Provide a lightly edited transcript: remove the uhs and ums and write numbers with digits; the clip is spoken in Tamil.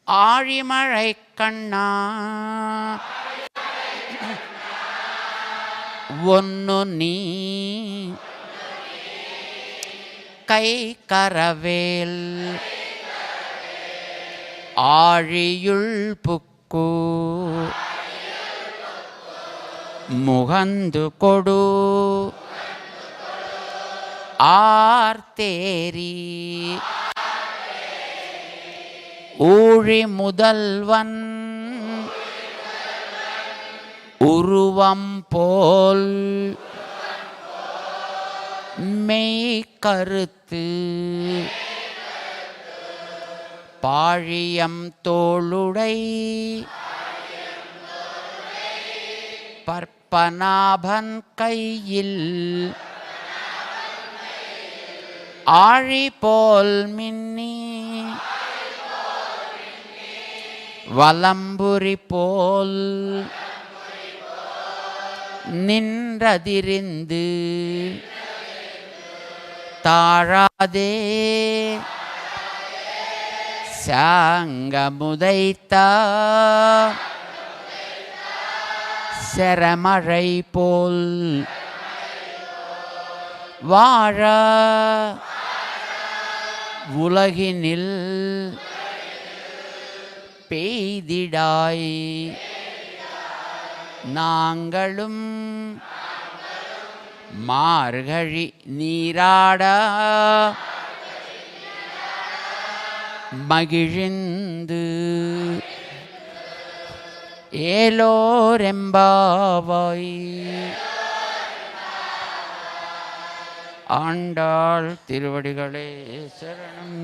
ஆழிமழை கண்ணா ஒன்னு நீ கை கரவேல் ஆழியுள் புக்கு முகந்து கொடு ஆர்த்தேரி ஊழி முதல்வன் உருவம் போல் மெய் கருத்து பாழியம் தோளுடை பற்பநாபன் கையில் ஆழி போல் மின்னி வலம்புரி போல் நின்றதிரிந்து தாழாதே சாங்கமுதைத்த செரமழை போல் வாழ உலகினில் பெய்திடாய் நாங்களும் மார்கழி நீராட மகிழ்ந்து ஏலோரெம்பாவாய். ஆண்டாள் திருவடிகளே சரணம்.